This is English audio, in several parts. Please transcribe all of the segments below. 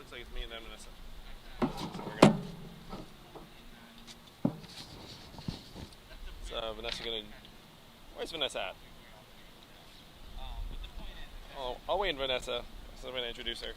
looks like it's me and then Vanessa. So we're good. So Vanessa gonna. Where's Vanessa at? Oh, I'll wait, Vanessa. So I'm gonna introduce her.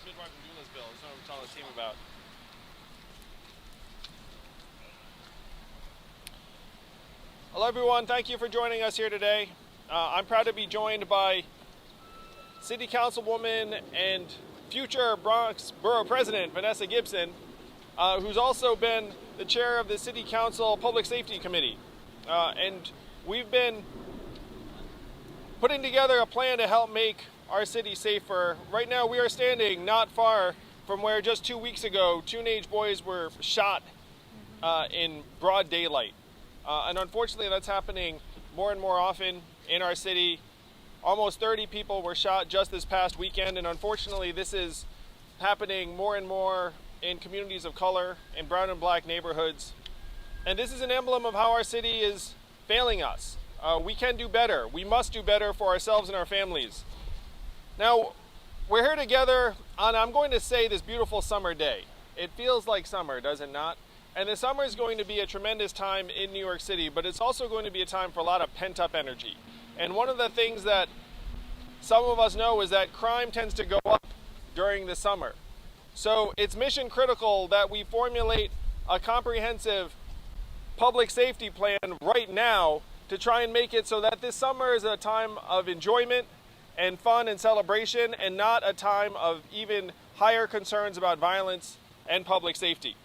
Midwife and doula's bill. That's what I'm telling the team about. Hello, everyone. Thank you for joining us here today. I'm proud to be joined by City Councilwoman and future Bronx Borough President Vanessa Gibson, who's also been the chair of the City Council Public Safety Committee. And we've been putting together a plan to help make our city safer. Right now we are standing not far from where just 2 weeks ago teenage boys were shot in broad daylight. And unfortunately that's happening more and more often in our city. Almost 30 people were shot just this past weekend, and unfortunately this is happening more and more in communities of color, in brown and black neighborhoods. And this is an emblem of how our city is failing us. We can do better. We must do better for ourselves and our families. Now, we're here together on, I'm going to say, this beautiful summer day. It feels like summer, does it not? And the summer is going to be a tremendous time in New York City, but it's also going to be a time for a lot of pent-up energy. And one of the things that some of us know is that crime tends to go up during the summer. So it's mission critical that we formulate a comprehensive public safety plan right now to try and make it so that this summer is a time of enjoyment and fun and celebration, and not a time of even higher concerns about violence and public safety.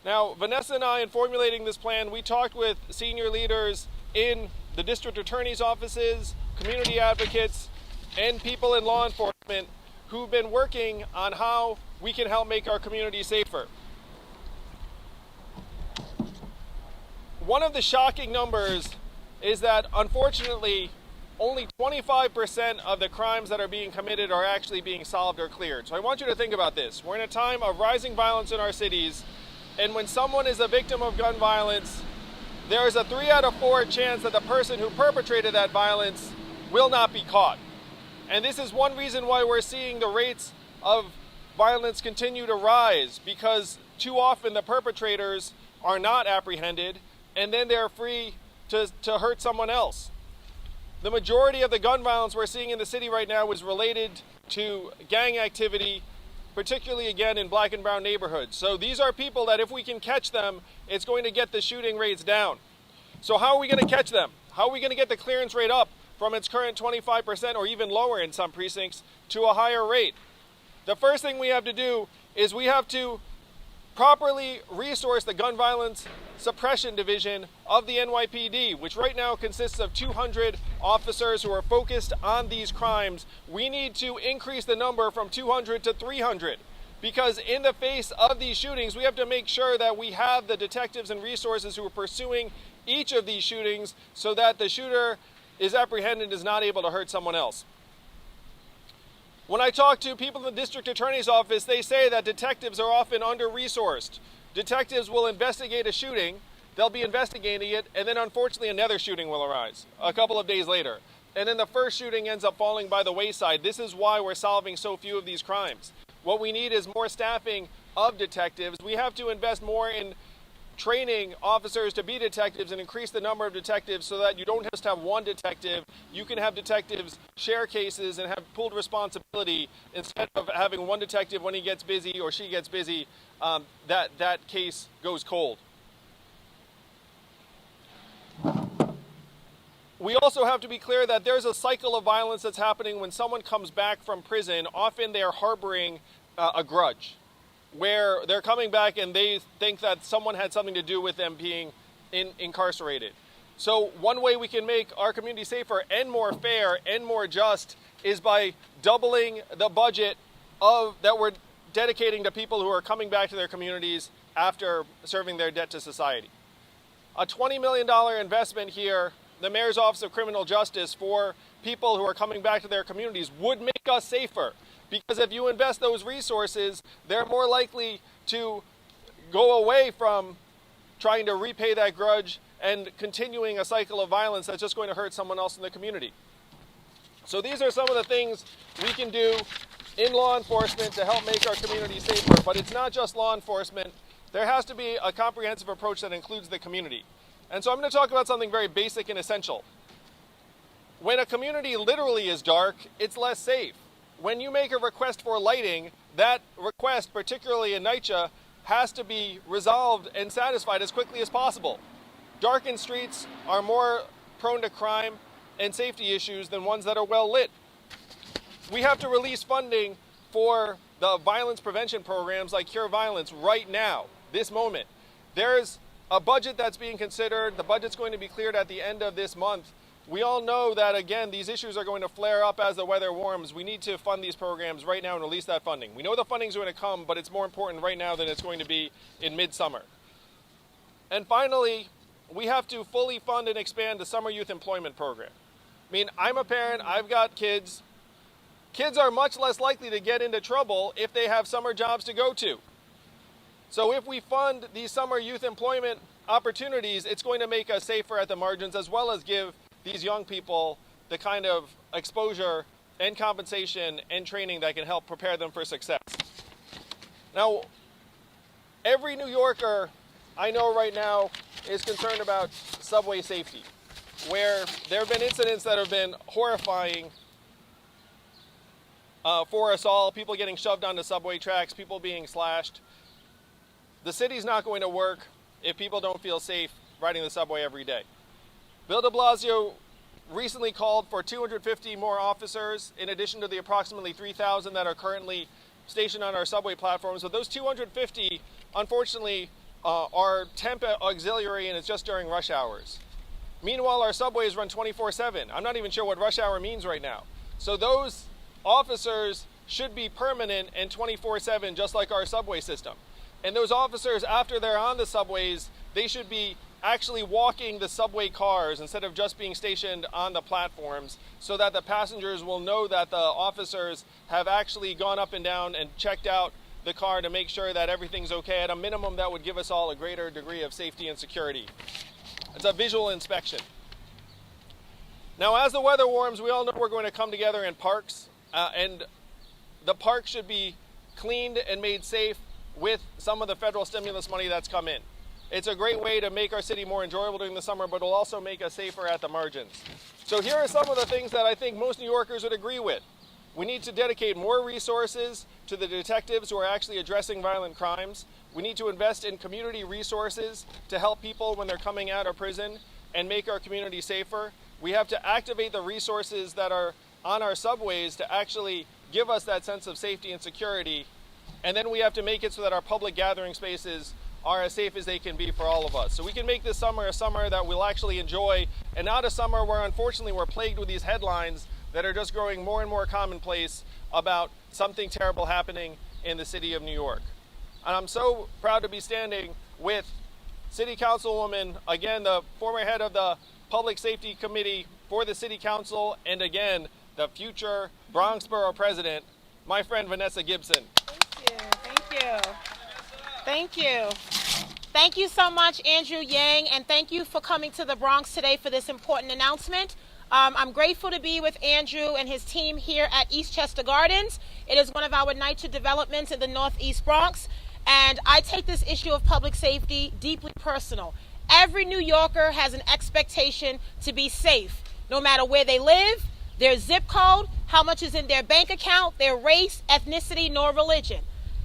Now, Vanessa and I, in formulating this plan, we talked with senior leaders in the district attorney's offices, community advocates, and people in law enforcement who've been working on how we can help make our community safer. One of the shocking numbers is that, unfortunately, only 25% of the crimes that are being committed are actually being solved or cleared. So I want you to think about this. We're in a time of rising violence in our cities, and when someone is a victim of gun violence, there is a 3 out of 4 chance that the person who perpetrated that violence will not be caught. And this is one reason why we're seeing the rates of violence continue to rise, because too often the perpetrators are not apprehended, and then they're free to hurt someone else. The majority of the gun violence we're seeing in the city right now is related to gang activity, particularly again in black and brown neighborhoods. So these are people that if we can catch them, it's going to get the shooting rates down. So how are we going to catch them? How are we going to get the clearance rate up from its current 25% or even lower in some precincts to a higher rate? The first thing we have to do is we have to properly resource the gun violence suppression division of the NYPD, which right now consists of 200 officers who are focused on these crimes. We need to increase the number from 200 to 300, because in the face of these shootings, we have to make sure that we have the detectives and resources who are pursuing each of these shootings so that the shooter is apprehended and is not able to hurt someone else. When I talk to people in the district attorney's office, they say that detectives are often under-resourced. Detectives will investigate a shooting, they'll be investigating it, and then unfortunately another shooting will arise a couple of days later. And then the first shooting ends up falling by the wayside. This is why we're solving so few of these crimes. What we need is more staffing of detectives. We have to invest more in training officers to be detectives and increase the number of detectives so that you don't just have one detective. You can have detectives share cases and have pooled responsibility instead of having one detective when he gets busy or she gets busy, that case goes cold. We also have to be clear that there's a cycle of violence that's happening when someone comes back from prison. Often they're harboring a grudge, where they're coming back and they think that someone had something to do with them being incarcerated. So one way we can make our community safer and more fair and more just is by doubling the budget that we're dedicating to people who are coming back to their communities after serving their debt to society. A $20 million investment here, the Mayor's Office of Criminal Justice, for people who are coming back to their communities would make us safer. Because if you invest those resources, they're more likely to go away from trying to repay that grudge and continuing a cycle of violence that's just going to hurt someone else in the community. So these are some of the things we can do in law enforcement to help make our community safer. But it's not just law enforcement. There has to be a comprehensive approach that includes the community. And so I'm going to talk about something very basic and essential. When a community literally is dark, it's less safe. When you make a request for lighting, that request, particularly in NYCHA, has to be resolved and satisfied as quickly as possible. Darkened streets are more prone to crime and safety issues than ones that are well lit. We have to release funding for the violence prevention programs like Cure Violence right now, this moment. There's a budget that's being considered. The budget's going to be cleared at the end of this month. We all know that, again, these issues are going to flare up as the weather warms. We need to fund these programs right now and release that funding. We know the funding's going to come, but it's more important right now than it's going to be in midsummer. And finally, we have to fully fund and expand the summer youth employment program. I mean, I'm a parent, I've got kids. Kids are much less likely to get into trouble if they have summer jobs to go to. So if we fund these summer youth employment opportunities, it's going to make us safer at the margins, as well as give these young people the kind of exposure and compensation and training that can help prepare them for success. Now, every New Yorker I know right now is concerned about subway safety, where there have been incidents that have been horrifying for us all, people getting shoved onto subway tracks, people being slashed. The city's not going to work if people don't feel safe riding the subway every day. Bill de Blasio recently called for 250 more officers in addition to the approximately 3,000 that are currently stationed on our subway platforms. But those 250, unfortunately, are temp auxiliary, and it's just during rush hours. Meanwhile, our subways run 24/7. I'm not even sure what rush hour means right now. So those officers should be permanent and 24/7, just like our subway system. And those officers, after they're on the subways, they should be actually walking the subway cars instead of just being stationed on the platforms, so that the passengers will know that the officers have actually gone up and down and checked out the car to make sure that everything's okay. At a minimum, that would give us all a greater degree of safety and security. It's a visual inspection. Now, as the weather warms, we all know we're going to come together in parks, and the park should be cleaned and made safe with some of the federal stimulus money that's come in. It's a great way to make our city more enjoyable during the summer, but it'll also make us safer at the margins. So here are some of the things that I think most New Yorkers would agree with. We need to dedicate more resources to the detectives who are actually addressing violent crimes. We need to invest in community resources to help people when they're coming out of prison and make our community safer. We have to activate the resources that are on our subways to actually give us that sense of safety and security. And then we have to make it so that our public gathering spaces are as safe as they can be for all of us. So we can make this summer a summer that we'll actually enjoy, and not a summer where, unfortunately, we're plagued with these headlines that are just growing more and more commonplace about something terrible happening in the city of New York. And I'm so proud to be standing with City Councilwoman, again, the former head of the Public Safety Committee for the City Council, and again, the future Bronx Borough President, my friend Vanessa Gibson. Thank you. Thank you. Thank you so much, Andrew Yang, and thank you for coming to the Bronx today for this important announcement. I'm grateful to be with Andrew and his team here at Eastchester Gardens. It is one of our NYCHA developments in the Northeast Bronx. And I take this issue of public safety deeply personal. Every New Yorker has an expectation to be safe, no matter where they live, their zip code, how much is in their bank account, their race, ethnicity, nor religion.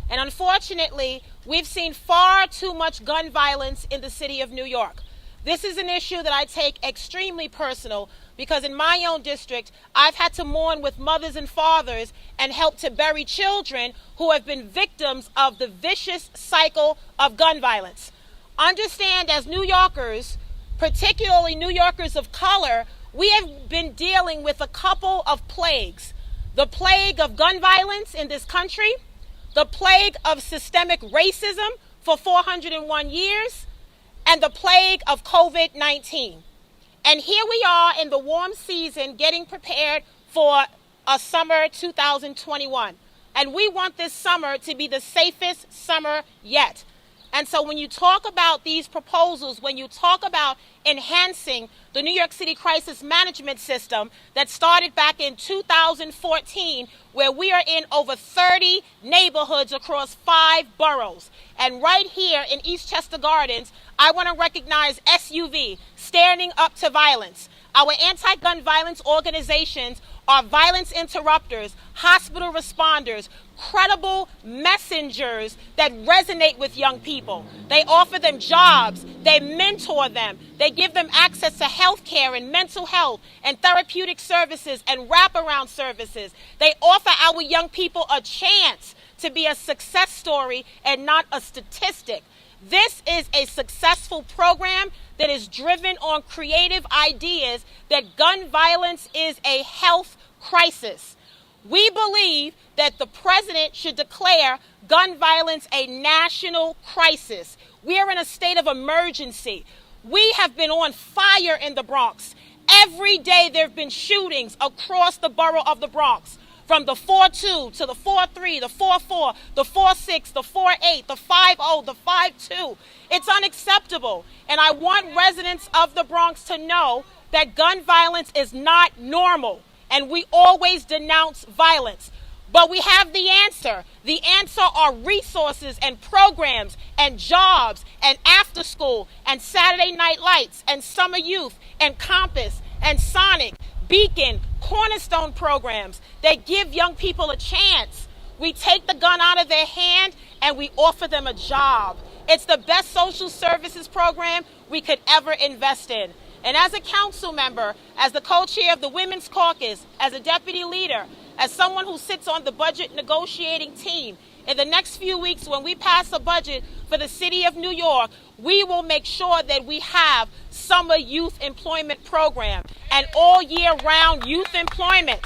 And unfortunately, we've seen far too much gun violence in the city of New York. This is an issue that I take extremely personal because in my own district, I've had to mourn with mothers and fathers and help to bury children who have been victims of the vicious cycle of gun violence. Understand, as New Yorkers, particularly New Yorkers of color, we have been dealing with a couple of plagues. The plague of gun violence in this country, the plague of systemic racism for 401 years, and the plague of COVID-19. And here we are in the warm season getting prepared for a summer 2021. And we want this summer to be the safest summer yet. And so when you talk about these proposals, when you talk about enhancing the New York City crisis management system that started back in 2014, where we are in over 30 neighborhoods across 5 boroughs. And right here in Eastchester Gardens, I want to recognize SUV, Standing Up to Violence. Our anti-gun violence organizations are violence interrupters, hospital responders, credible messengers that resonate with young people. They offer them jobs, they mentor them, they give them access to health care and mental health and therapeutic services and wraparound services. They offer our young people a chance to be a success story and not a statistic. This is a successful program that is driven on creative ideas that gun violence is a health crisis. We believe that the president should declare gun violence a national crisis. We are in a state of emergency. We have been on fire in the Bronx. Every day there have been shootings across the borough of the Bronx, from the 4-2 to the 4-3, the 4-4, the 4-6, the 4-8, the 5-0, the 5-2. It's unacceptable. And I want residents of the Bronx to know that gun violence is not normal. And we always denounce violence. But we have the answer. The answer are resources and programs and jobs and after school and Saturday night lights and summer youth and Compass and Sonic, Beacon, Cornerstone programs that give young people a chance. We take the gun out of their hand and we offer them a job. It's the best social services program we could ever invest in. And as a council member, as the co-chair of the Women's Caucus, as a deputy leader, as someone who sits on the budget negotiating team, in the next few weeks when we pass a budget for the city of New York, we will make sure that we have summer youth employment program and all year round youth employment.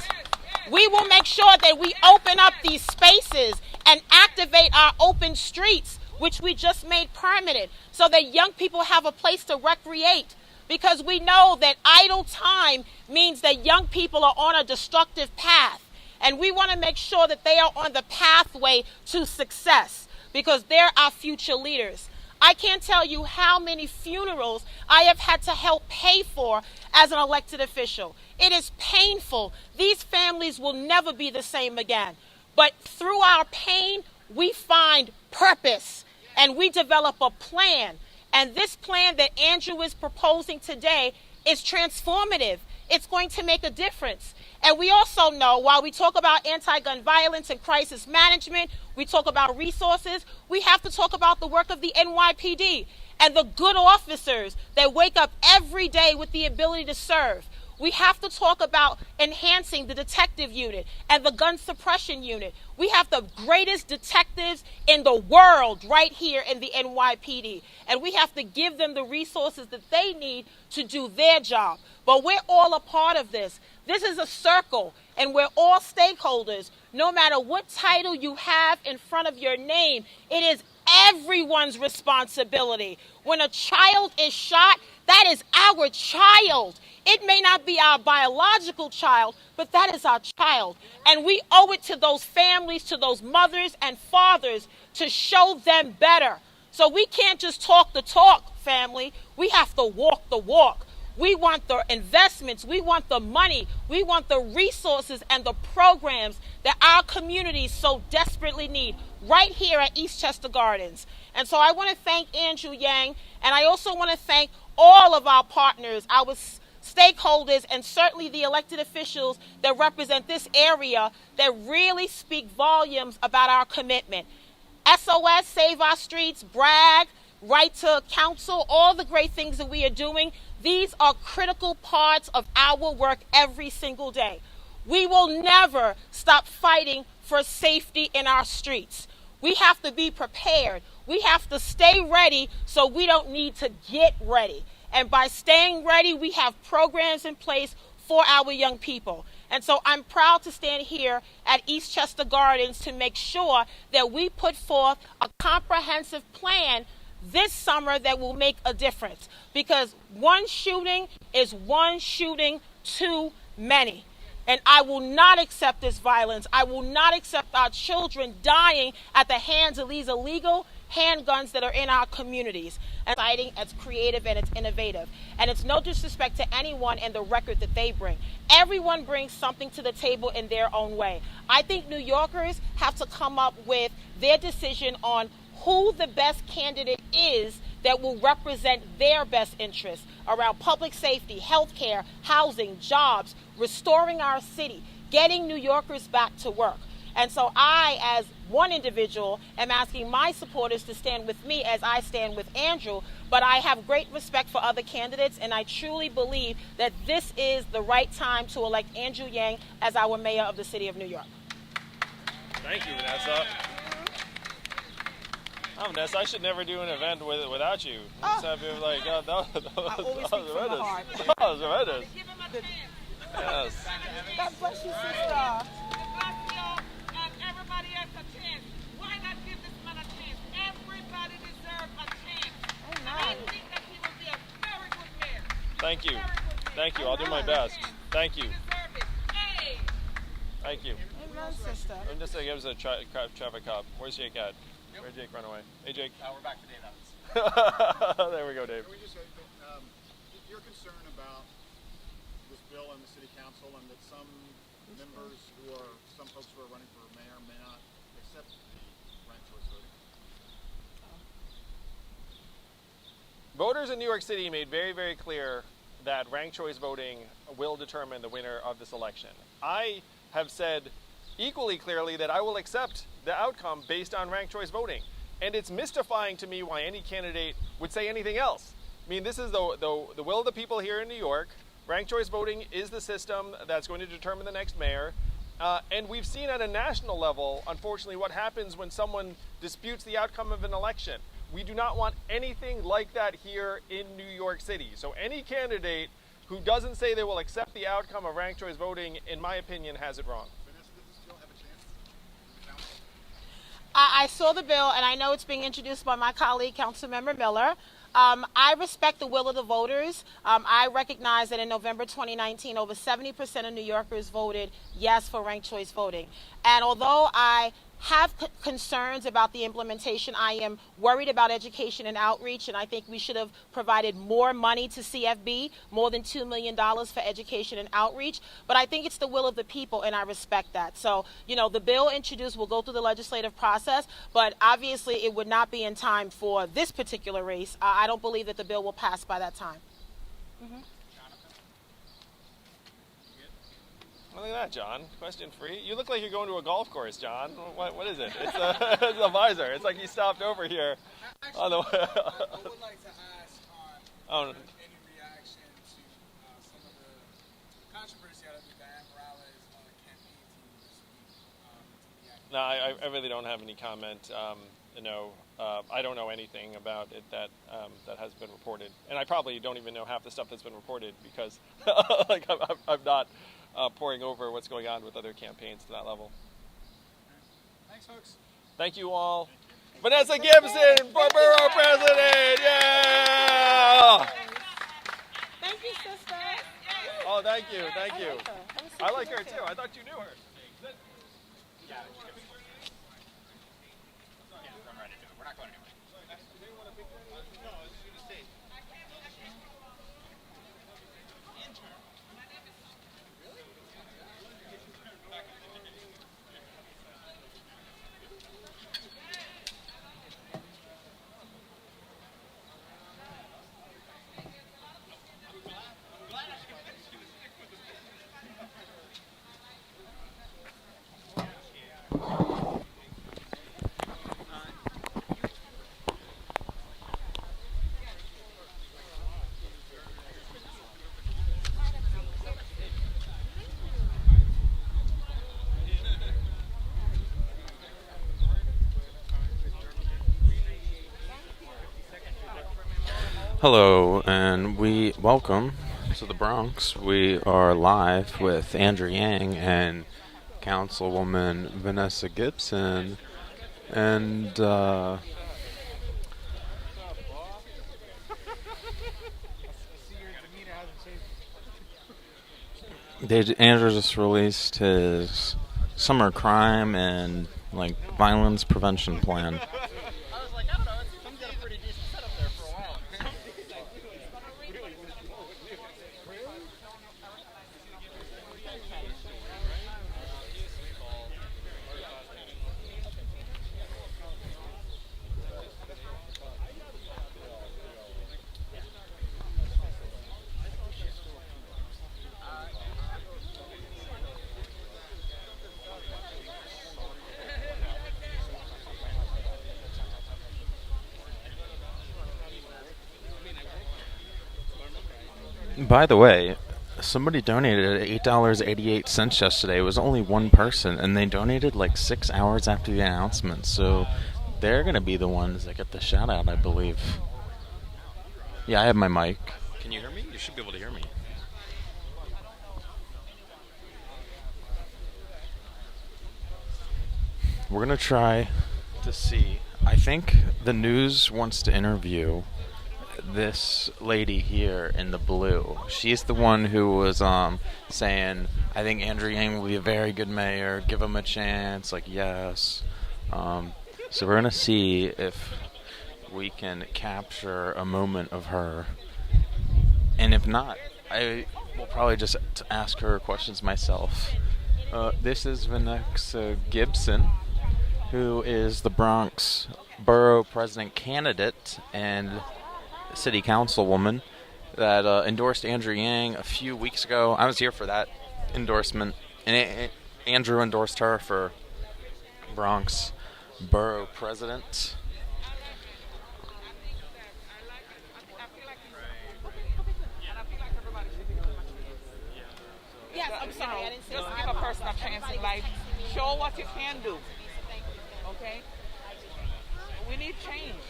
We will make sure that we open up these spaces and activate our open streets, which we just made permanent, so that young people have a place to recreate. Because we know that idle time means that young people are on a destructive path. And we want to make sure that they are on the pathway to success because they're our future leaders. I can't tell you how many funerals I have had to help pay for as an elected official. It is painful. These families will never be the same again. But through our pain, we find purpose and we develop a plan. And this plan that Andrew is proposing today is transformative. It's going to make a difference. And we also know, while we talk about anti-gun violence and crisis management, we talk about resources, we have to talk about the work of the NYPD and the good officers that wake up every day with the ability to serve. We have to talk about enhancing the detective unit and the gun suppression unit. We have the greatest detectives in the world right here in the NYPD. And we have to give them the resources that they need to do their job. But we're all a part of this. This is a circle, and we're all stakeholders. No matter what title you have in front of your name, it is everyone's responsibility. When a child is shot, that is our child. It may not be our biological child, but that is our child. And we owe it to those families, to those mothers and fathers to show them better. So we can't just talk the talk, family. We have to walk the walk. We want the investments. We want the money. We want the resources and the programs that our communities so desperately need right here at Eastchester Gardens. And so I want to thank Andrew Yang, and I also want to thank all of our partners, our stakeholders, and certainly the elected officials that represent this area that really speak volumes about our commitment. SOS, Save Our Streets, Bragg, Right to Counsel, all the great things that we are doing, these are critical parts of our work every single day. We will never stop fighting for safety in our streets. We have to be prepared. We have to stay ready so we don't need to get ready. And by staying ready, we have programs in place for our young people. And so I'm proud to stand here at Eastchester Gardens to make sure that we put forth a comprehensive plan this summer that will make a difference. Because one shooting is one shooting too many. And I will not accept this violence. I will not accept our children dying at the hands of these illegal handguns that are in our communities. And it's exciting, it's creative, and it's innovative. And it's no disrespect to anyone and the record that they bring. Everyone brings something to the table in their own way. I think New Yorkers have to come up with their decision on who the best candidate is that will represent their best interests around public safety, healthcare, housing, jobs, restoring our city, getting New Yorkers back to work. And so I, as one individual, am asking my supporters to stand with me as I stand with Andrew, but I have great respect for other candidates, and I truly believe that this is the right time to elect Andrew Yang as our mayor of the city of New York. Thank you, Vanessa. Oh, Vanessa, I should never do an event without you. Just have you like, that was horrendous. That was horrendous. Yes. God bless you, sister. Everybody has a chance. Why not give this man a chance? Everybody deserves a chance. And I think that he will be a very good mayor. Thank you. Thank you. I'll do my best. Thank you. He deserves it. Hey. Thank you. Amen, sister. I'm just saying, it was a traffic cop. Where's Jake at? Where'd Jake run away? Hey, Jake. We're back to Dave Evans. There we go, Dave. Can we just say, you're concerned about this bill in the city council and that some members some folks who are running for mayor may not accept the ranked choice voting? Voters in New York City made very, very clear that ranked choice voting will determine the winner of this election. I have said equally clearly that I will accept the outcome based on ranked choice voting. And it's mystifying to me why any candidate would say anything else. I mean, this is the will of the people here in New York. Ranked choice voting is the system that's going to determine the next mayor. And we've seen at a national level, unfortunately, what happens when someone disputes the outcome of an election. We do not want anything like that here in New York City. So any candidate who doesn't say they will accept the outcome of ranked choice voting, in my opinion, has it wrong. Vanessa, does this bill have a chance? I saw the bill, and I know it's being introduced by my colleague, Councilmember Miller. I respect the will of the voters. I recognize that in November 2019, over 70% of New Yorkers voted yes for ranked choice voting. And although I have concerns about the implementation, I am worried about education and outreach, and I think we should have provided more money to CFB, more than $2 million for education and outreach. But I think it's the will of the people, and I respect that. So, you know, the bill introduced will go through the legislative process, but obviously it would not be in time for this particular race. I don't believe that the bill will pass by that time. Mm-hmm. Look at that, John. Question free. You look like you're going to a golf course, John. What is it? It's a visor. It's like you stopped over here. Actually, on the I would like to ask Oh. any reaction to some of the controversy out of the Diane Morales campaign team this week. No, I really don't have any comment. I don't know anything about it that has been reported, and I probably don't even know half the stuff that's been reported because, like, I'm not pouring over what's going on with other campaigns to that level. Thanks, folks. Thank you all. Vanessa Gibson for Borough President. Yeah. Thank you, sister. Oh, thank you. Thank you. I I like her too. I thought you knew her. I'm ready to do it. We're not going anywhere. Hello, and we welcome to the Bronx. We are live with Andrew Yang and Councilwoman Vanessa Gibson, and Andrew just released his summer crime and violence prevention plan. By the way, somebody donated $8.88 yesterday. It was only one person, and they donated 6 hours after the announcement. So they're going to be the ones that get the shout out, I believe. Yeah, I have my mic. Can you hear me? You should be able to hear me. We're going to try to see. I think the news wants to interview this lady here in the blue. She's the one who was saying, I think Andrew Yang will be a very good mayor, give him a chance, yes. So we're going to see if we can capture a moment of her. And if not, I will probably just ask her questions myself. This is Vanessa Gibson, who is the Bronx Borough President candidate and City Councilwoman that endorsed Andrew Yang a few weeks ago. I was here for that endorsement, and Andrew endorsed her for Bronx Borough President. Yes, I'm sorry. I didn't say just give a person a chance in life. Show what you can do. Okay? We need change.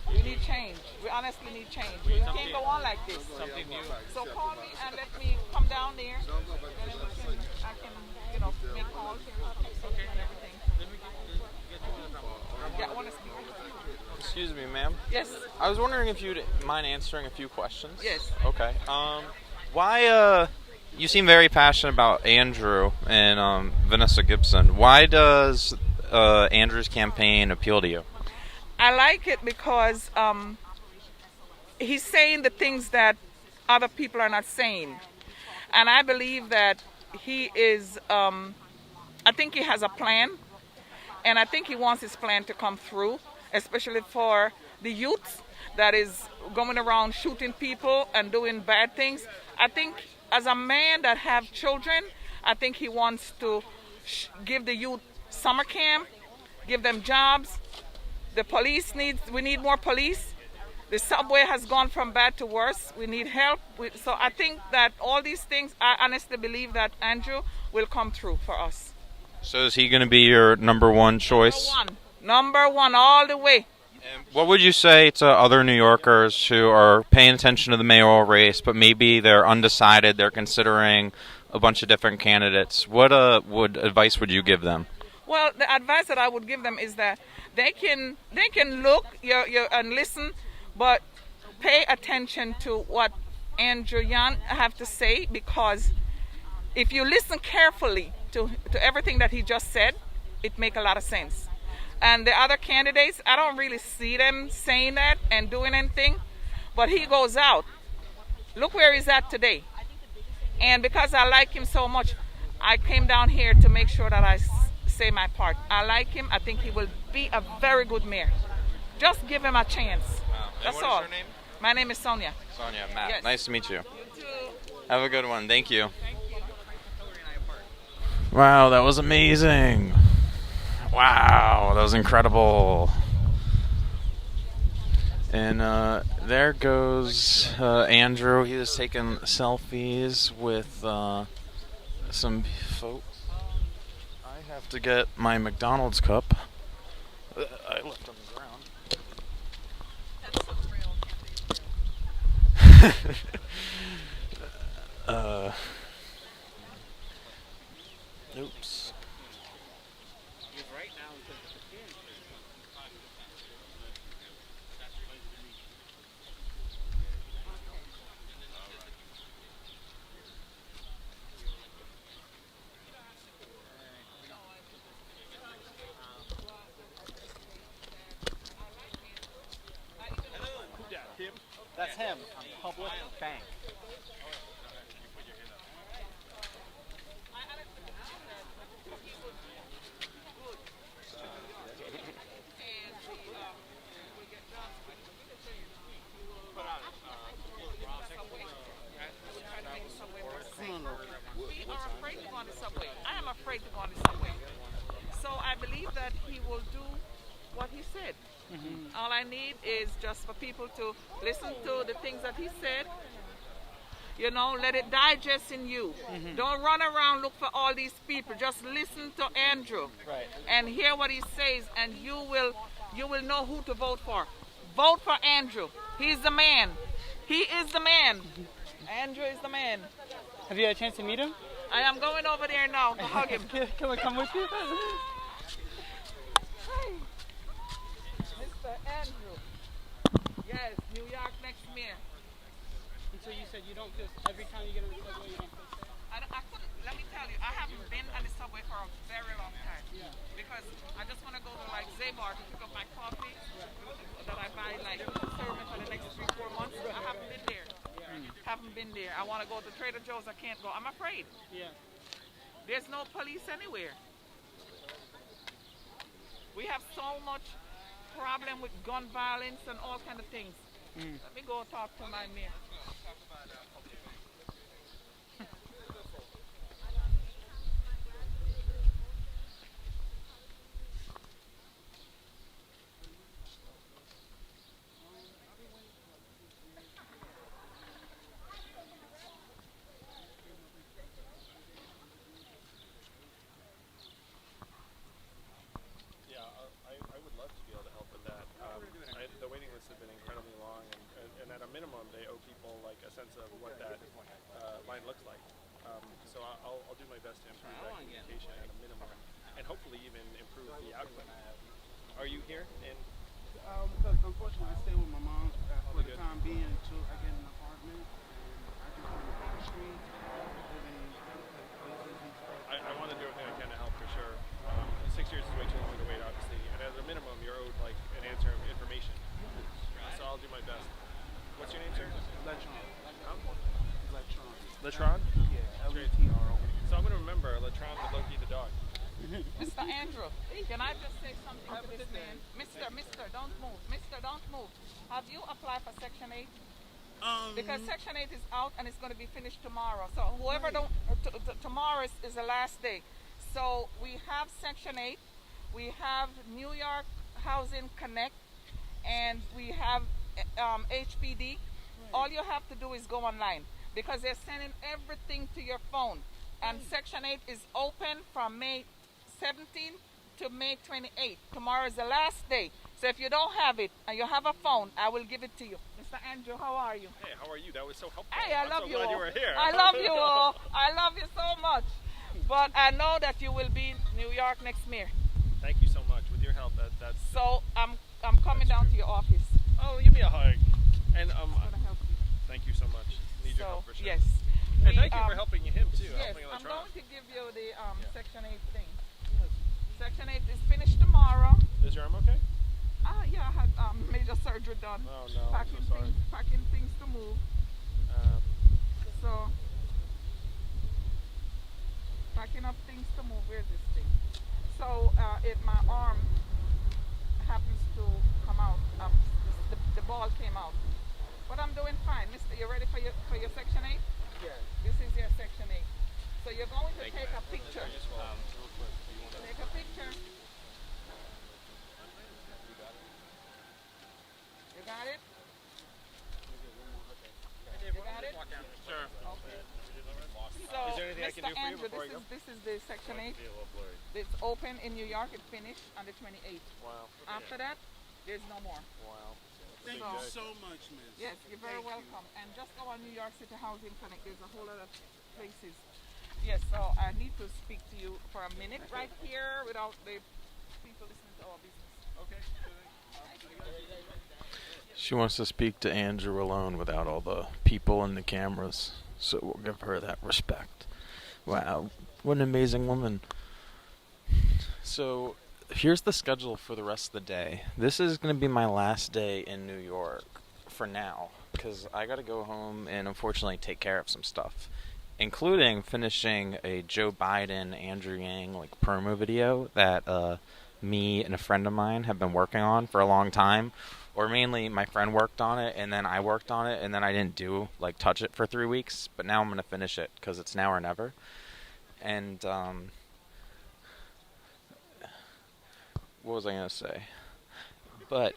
We need change. We honestly need change. We can't go on like this. Something new. So call me and let me come down there. And I can, make calls and everything. Yeah, I want to speak. Excuse me, ma'am. Yes. I was wondering if you'd mind answering a few questions. Yes. Okay. Why, you seem very passionate about Andrew and Vanessa Gibson. Why does Andrew's campaign appeal to you? I like it because he's saying the things that other people are not saying. And I believe that he is, I think he has a plan. And I think he wants his plan to come through, especially for the youth that is going around shooting people and doing bad things. I think as a man that have children, I think he wants to give the youth summer camp, give them jobs. The police we need more police. The subway has gone from bad to worse. We need help. So I think that all these things, I honestly believe that Andrew will come through for us. So is he going to be your number one choice? Number one, all the way. And what would you say to other New Yorkers who are paying attention to the mayoral race, but maybe they're undecided, they're considering a bunch of different candidates? What advice would you give them? Well, the advice that I would give them is that they can look and listen, but pay attention to what Andrew Yang have to say, because if you listen carefully to everything that he just said, it make a lot of sense. And the other candidates, I don't really see them saying that and doing anything, but he goes out. Look where he's at today. And because I like him so much, I came down here to make sure that I say my part. I like him. I think he will be a very good mayor. Just give him a chance. Wow. That's what all. Is your name? My name is Sonia. Sonia, Matt. Yes. Nice to meet you. You too. Have a good one. Thank you. Thank you. Wow, that was amazing. Wow, that was incredible. And there goes Andrew. He was taking selfies with some folks. I have to get my McDonald's cup. I left on the ground. Oops. That's him. Public Bank. We are afraid to go on the subway. I am afraid to go on the subway. So I believe that he will do what he said. All I need is just for people to listen to the things that he said. You know, let it digest in you. Don't run around look for all these people. Just listen to Andrew and hear what he says, and you will know who to vote for. Vote for Andrew. He's the man. He is the man. Andrew is the man. Have you had a chance to meet him? I am going over there now to hug him. Can we come with you? Mr. Andrew. Yes, New York next mayor. And so you said you don't feel, every time you get on the subway, you don't feel safe? I couldn't, let me tell you, I haven't been on the subway for a very long time. Because I just want to go to like Zabar to pick up my coffee that I buy like serving for the next 3-4 months. I haven't been there. Haven't been there. I want to go to Trader Joe's. I can't go. I'm afraid. Yeah. There's no police anywhere. We have so much problem with gun violence and all kind of things. Let me go talk to my mayor. I would love to be able to help with that. The waiting lists have been incredibly long, and at a minimum, they owe people like a sense of what that line looks like. So I'll do my best to improve that communication at a minimum, and hopefully even improve the outcome. Are you here? And Because unfortunately I stay with my mom for the time being until I get an apartment, and I just want to be on the street, living I want to do everything I can to help for sure. 6 years is way too long to wait, obviously, and as a minimum, you're owed like an answer of information. So I'll do my best. What's your name, sir? Letron. Latron? Yeah, L-E-T-R-O. So I'm going to remember Latron with Loki the dog. Mr. Andrew, can I just say something to this man? Mister, don't move. Mister, don't move. Have you applied for Section 8? Because Section 8 is out and it's going to be finished tomorrow. So whoever don't, tomorrow is the last day. So we have Section 8, we have New York Housing Connect, and we have HPD. All you have to do is go online because they're sending everything to your phone. And Section 8 is open from May 17th to May 28th. Tomorrow is the last day. So if you don't have it and you have a phone, I will give it to you. Mr. Andrew, how are you? Hey, how are you? That was so helpful. Hey, I I'm love so you glad all. you were here. I love you all. I love you so much. But I know that you will be New York next mayor. Thank you so much. With your help, that's. So I'm coming down to your office. Oh, give me a hug. And I'm gonna help you. thank you so much. Need your So help for sure. yes. And We, thank you for helping him too. Yes, helping I'm Electron. going to give you the Section 8 thing. Section 8 is finished tomorrow. Is your arm okay? Yeah, I had major surgery done. Oh no, I'm so sorry. Packing things to move. So packing up things to move. Where's this thing? So if my arm happens to come out, the ball came out. But I'm doing fine. Mister, you ready for your Section 8? Yeah. This is your Section 8. So you're going to take a picture. Take a picture. You got it? You got it? Sure. Okay. So, Is there anything I Mr. can do for you Andrew, before I go? this is the Section 8. It's open in New York. It finished on the 28th. Wow. After that, there's no more. Wow. Thank So- you so much, miss. Yes, you're very Thank you. welcome. And just go on New York City Housing Clinic. There's a whole lot of places. Yes, so I need to speak to you for a minute right here without the people listening to our business. Okay. She wants to speak to Andrew alone without all the people and the cameras. So we'll give her that respect. Wow, what an amazing woman. So here's the schedule for the rest of the day. This is going to be my last day in New York for now, because I got to go home and unfortunately take care of some stuff, including finishing a Joe Biden, Andrew Yang like promo video that me and a friend of mine have been working on for a long time. Or mainly my friend worked on it, and then I worked on it, and then I didn't touch it for 3 weeks. But now I'm going to finish it, because it's now or never. And, what was I going to say? But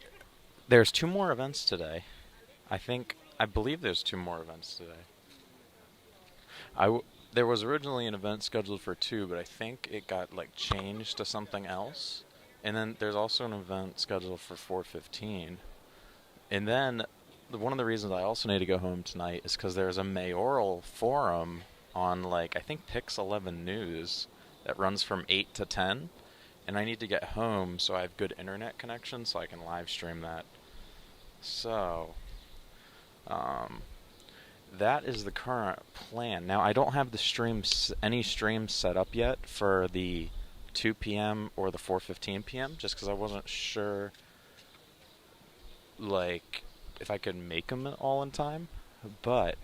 there's 2 more events today. I believe there's 2 more events today. There was originally an event scheduled for 2, but I think it got, changed to something else. And then there's also an event scheduled for 4:15. And then one of the reasons I also need to go home tonight is because there's a mayoral forum on, I think Pix 11 News that runs from 8 to 10. And I need to get home so I have good internet connection so I can live stream that. So, that is the current plan. Now, I don't have any streams set up yet for the 2 p.m. or the 4:15 p.m. just because I wasn't sure, if I could make them all in time. But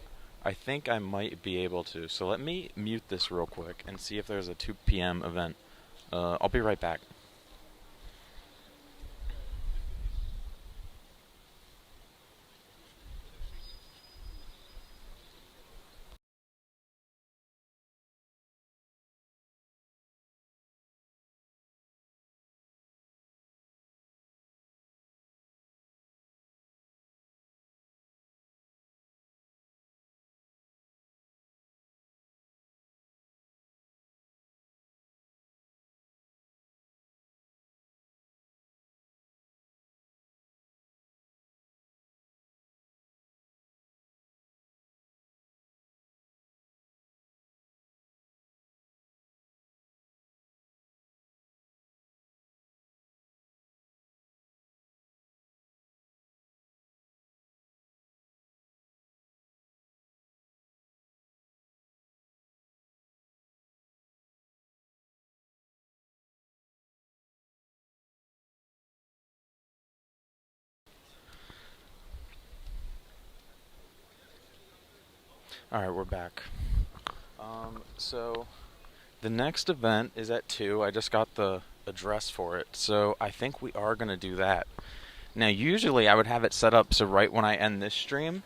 I think I might be able to. So let me mute this real quick and see if there's a 2 p.m. event. I'll be right back. Alright, we're back. So the next event is at 2. I just got the address for it, so I think we are going to do that. Now, usually I would have it set up so right when I end this stream,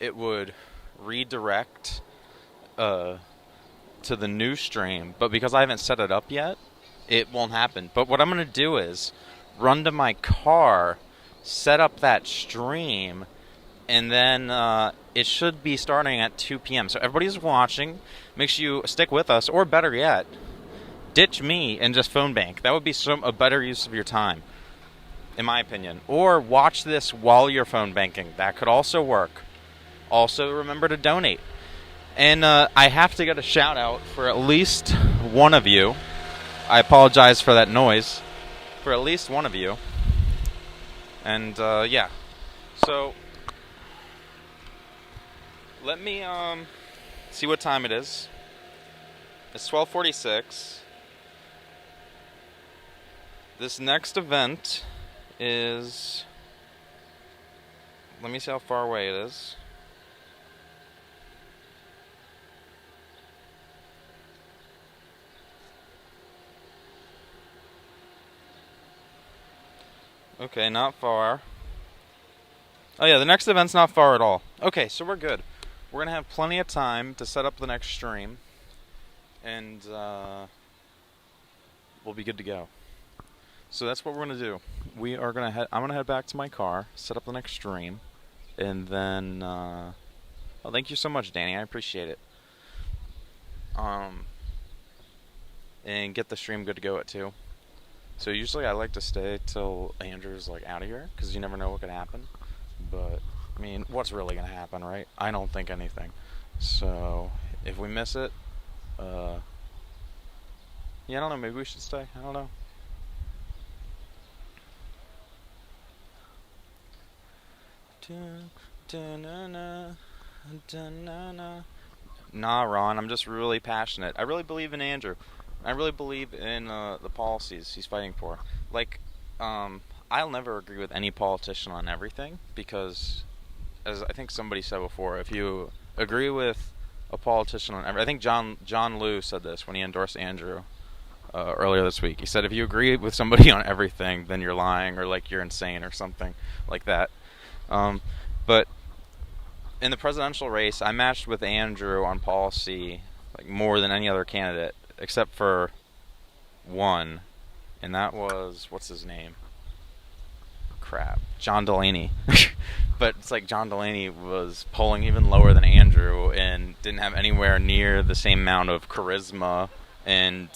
it would redirect to the new stream, but because I haven't set it up yet, it won't happen. But what I'm going to do is run to my car, set up that stream, and then it should be starting at 2 p.m. So everybody's watching. Make sure you stick with us, or better yet, ditch me and just phone bank. That would be a better use of your time, in my opinion. Or watch this while you're phone banking. That could also work. Also, remember to donate. And I have to get a shout out for at least one of you. I apologize for that noise. For at least one of you. And yeah. So let me see what time it is. It's 12:46. This next event is... Let me see how far away it is. Okay, not far. Oh yeah, the next event's not far at all. Okay, so we're good. We're going to have plenty of time to set up the next stream. And we'll be good to go. So that's what we're going to do. We are going to I'm going to head back to my car, set up the next stream, and then well, thank you so much, Danny. I appreciate it. And get the stream good to go at 2. So usually I like to stay till Andrew's out of here, because you never know what could happen. But, I mean, what's really going to happen, right? I don't think anything. So, if we miss it, yeah, I don't know, maybe we should stay. I don't know. Nah, Ron, I'm just really passionate. I really believe in Andrew. I really believe in the policies he's fighting for. Like, I'll never agree with any politician on everything because, as I think somebody said before, if you agree with a politician on everything, I think John Liu said this when he endorsed Andrew earlier this week. He said, if you agree with somebody on everything, then you're lying or like you're insane or something like that. But in the presidential race, I matched with Andrew on policy like more than any other candidate, except for one, and that was, what's his name? Crap, John Delaney. But it's like John Delaney was polling even lower than Andrew and didn't have anywhere near the same amount of charisma and,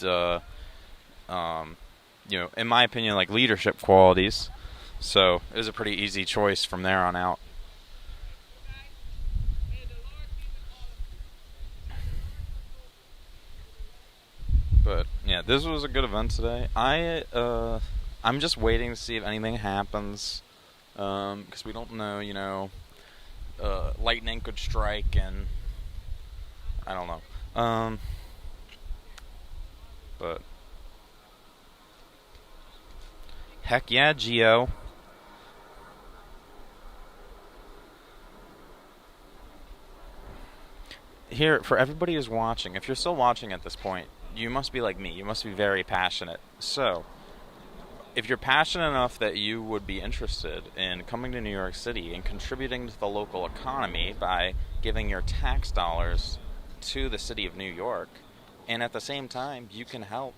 in my opinion, like leadership qualities. So it was a pretty easy choice from there on out. But yeah, this was a good event today. I'm just waiting to see if anything happens, because we don't know. Lightning could strike, and I don't know. But heck yeah, Geo. Here, for everybody who's watching, if you're still watching at this point, you must be like me. You must be very passionate. So, if you're passionate enough that you would be interested in coming to New York City and contributing to the local economy by giving your tax dollars to the city of New York, and at the same time, you can help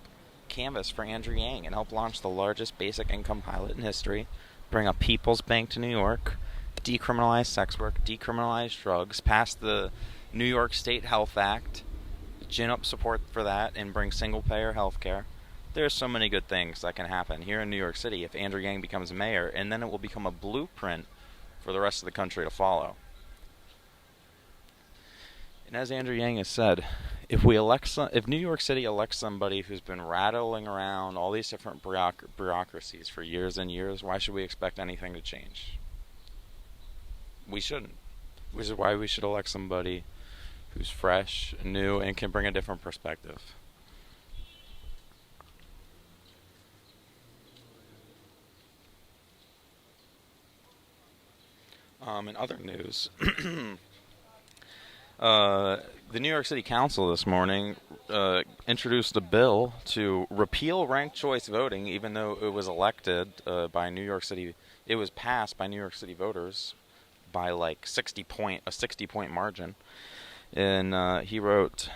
canvass for Andrew Yang and help launch the largest basic income pilot in history, bring a people's bank to New York, decriminalize sex work, decriminalize drugs, pass the New York State Health Act, gin up support for that, and bring single-payer health care. There's so many good things that can happen here in New York City if Andrew Yang becomes mayor, and then it will become a blueprint for the rest of the country to follow. And as Andrew Yang has said, if New York City elects somebody who's been rattling around all these different bureaucracies for years and years, why should we expect anything to change? We shouldn't. Which is why we should elect somebody who's fresh, new, and can bring a different perspective. In other news, the New York City Council this morning introduced a bill to repeal ranked choice voting, even though it was elected by New York City. It was passed by New York City voters by like a 60-point margin. And he wrote,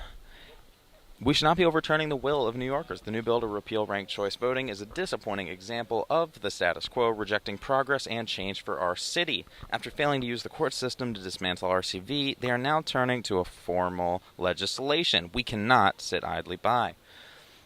"We should not be overturning the will of New Yorkers. The new bill to repeal ranked choice voting is a disappointing example of the status quo, rejecting progress and change for our city. After failing to use the court system to dismantle RCV, they are now turning to a formal legislation. We cannot sit idly by.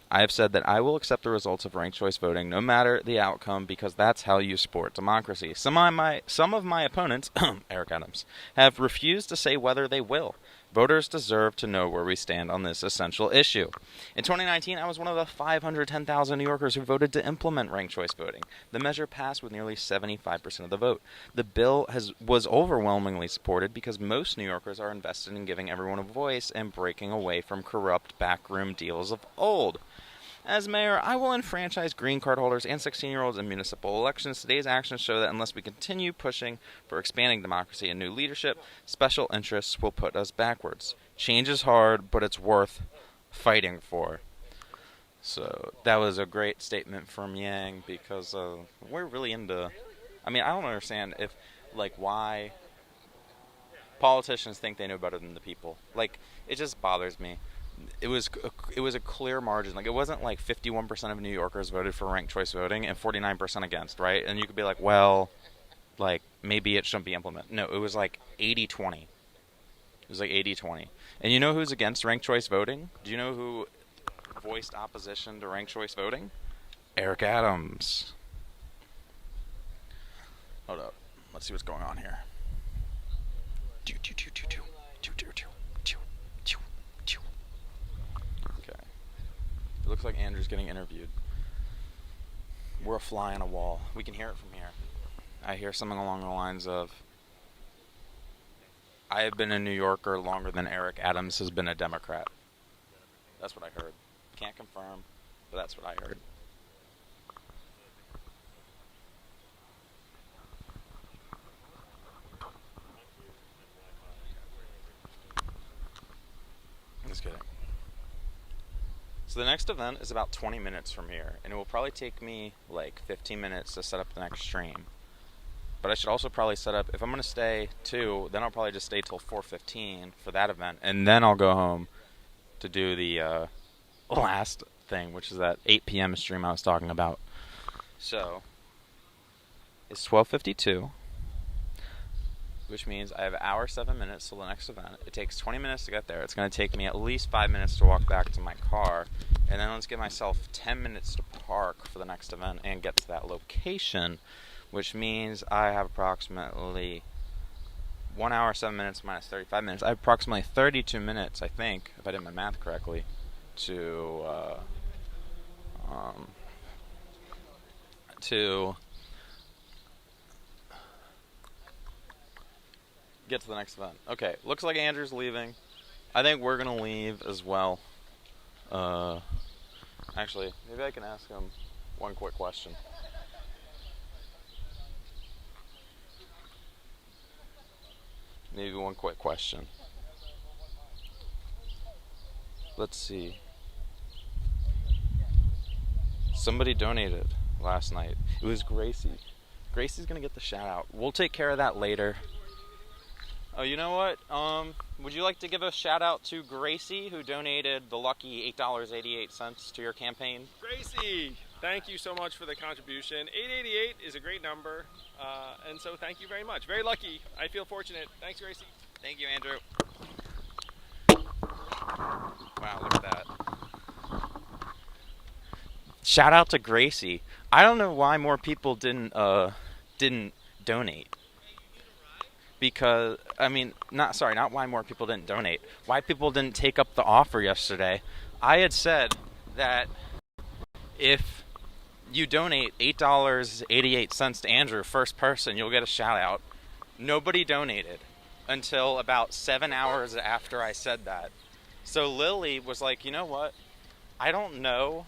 I have said that I will accept the results of ranked choice voting, no matter the outcome, because that's how you support democracy. Some of my opponents, Eric Adams, have refused to say whether they will. Voters deserve to know where we stand on this essential issue. In 2019, I was one of the 510,000 New Yorkers who voted to implement ranked choice voting. The measure passed with nearly 75% of the vote. The bill was overwhelmingly supported because most New Yorkers are invested in giving everyone a voice and breaking away from corrupt backroom deals of old. As mayor, I will enfranchise green card holders and 16-year-olds in municipal elections. Today's actions show that unless we continue pushing for expanding democracy and new leadership, special interests will put us backwards. Change is hard, but it's worth fighting for." So that was a great statement from Yang, because we're really into... I mean, I don't understand why politicians think they know better than the people. It just bothers me. It was a clear margin. It wasn't like 51% of New Yorkers voted for ranked choice voting and 49% against, right? And you could be like, well, maybe it shouldn't be implemented. No, it was like 80-20. It was like 80-20. And you know who's against ranked choice voting? Do you know who voiced opposition to ranked choice voting? Eric Adams. Hold up. Let's see what's going on here. Okay. It looks like Andrew's getting interviewed. We're a fly on a wall. We can hear it from here. I hear something along the lines of, I have been a New Yorker longer than Eric Adams has been a Democrat. That's what I heard. Can't confirm, but that's what I heard. Just kidding. So the next event is about 20 minutes from here, and it will probably take me like 15 minutes to set up the next stream. But I should also probably set up, if I'm going to stay too, then I'll probably just stay till 4:15 for that event, and then I'll go home to do the last thing, which is that 8 p.m. stream I was talking about. So, it's 12:52. Which means I have an hour, 7 minutes till the next event. It takes 20 minutes to get there. It's going to take me at least 5 minutes to walk back to my car. And then let's give myself 10 minutes to park for the next event and get to that location. Which means I have approximately 1 hour, 7 minutes minus 35 minutes. I have approximately 32 minutes, I think, if I did my math correctly, to get to the next event. Okay, looks like Andrew's leaving. I think we're gonna leave as well. Actually, maybe I can ask him one quick question. Maybe one quick question. Let's see. Somebody donated last night. It was Gracie. Gracie's gonna get the shout out. We'll take care of that later. Oh, you know what? Would you like to give a shout out to Gracie, who donated the lucky $8.88 to your campaign? Gracie, thank you so much for the contribution. 888 is a great number, and so thank you very much. Very lucky. I feel fortunate. Thanks, Gracie. Thank you, Andrew. Wow, look at that. Shout out to Gracie. I don't know why more people didn't donate. Because, I mean, not why more people didn't donate. Why people didn't take up the offer yesterday. I had said that if you donate $8.88 to Andrew, first person, you'll get a shout out. Nobody donated until about 7 hours after I said that. So Lily was like, you know what? I don't know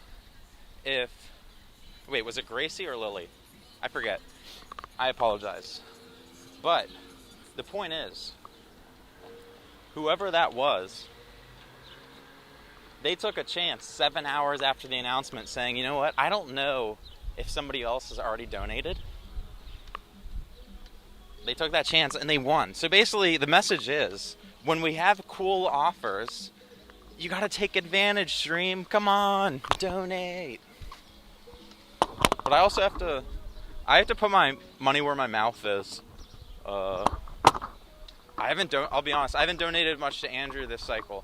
if... Wait, was it Gracie or Lily? I forget. I apologize. But... the point is, whoever that was, they took a chance 7 hours after the announcement saying, you know what, I don't know if somebody else has already donated. They took that chance and they won. So basically the message is, when we have cool offers, you gotta take advantage, stream. Come on, donate. But I also have to put my money where my mouth is. I'll be honest, I haven't donated much to Andrew this cycle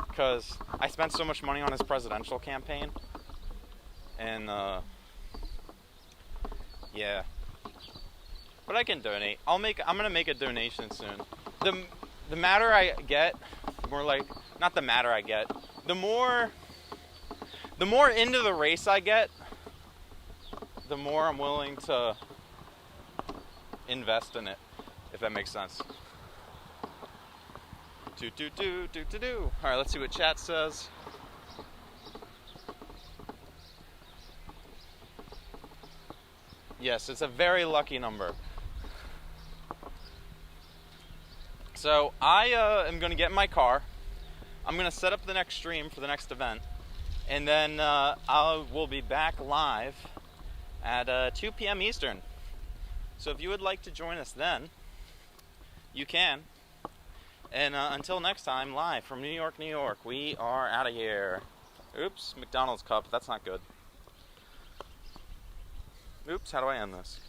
because I spent so much money on his presidential campaign, and yeah. But I can donate. I'm gonna make a donation soon. The madder I get, not the madder I get, the more into the race I get, the more I'm willing to invest in it, if that makes sense. Alright, let's see what chat says. Yes, it's a very lucky number. So, I am going to get in my car. I'm going to set up the next stream for the next event. And then we'll be back live at 2 p.m. Eastern. So if you would like to join us then, you can. And until next time, live from New York, New York, we are out of here. Oops, McDonald's cup, that's not good. Oops, how do I end this?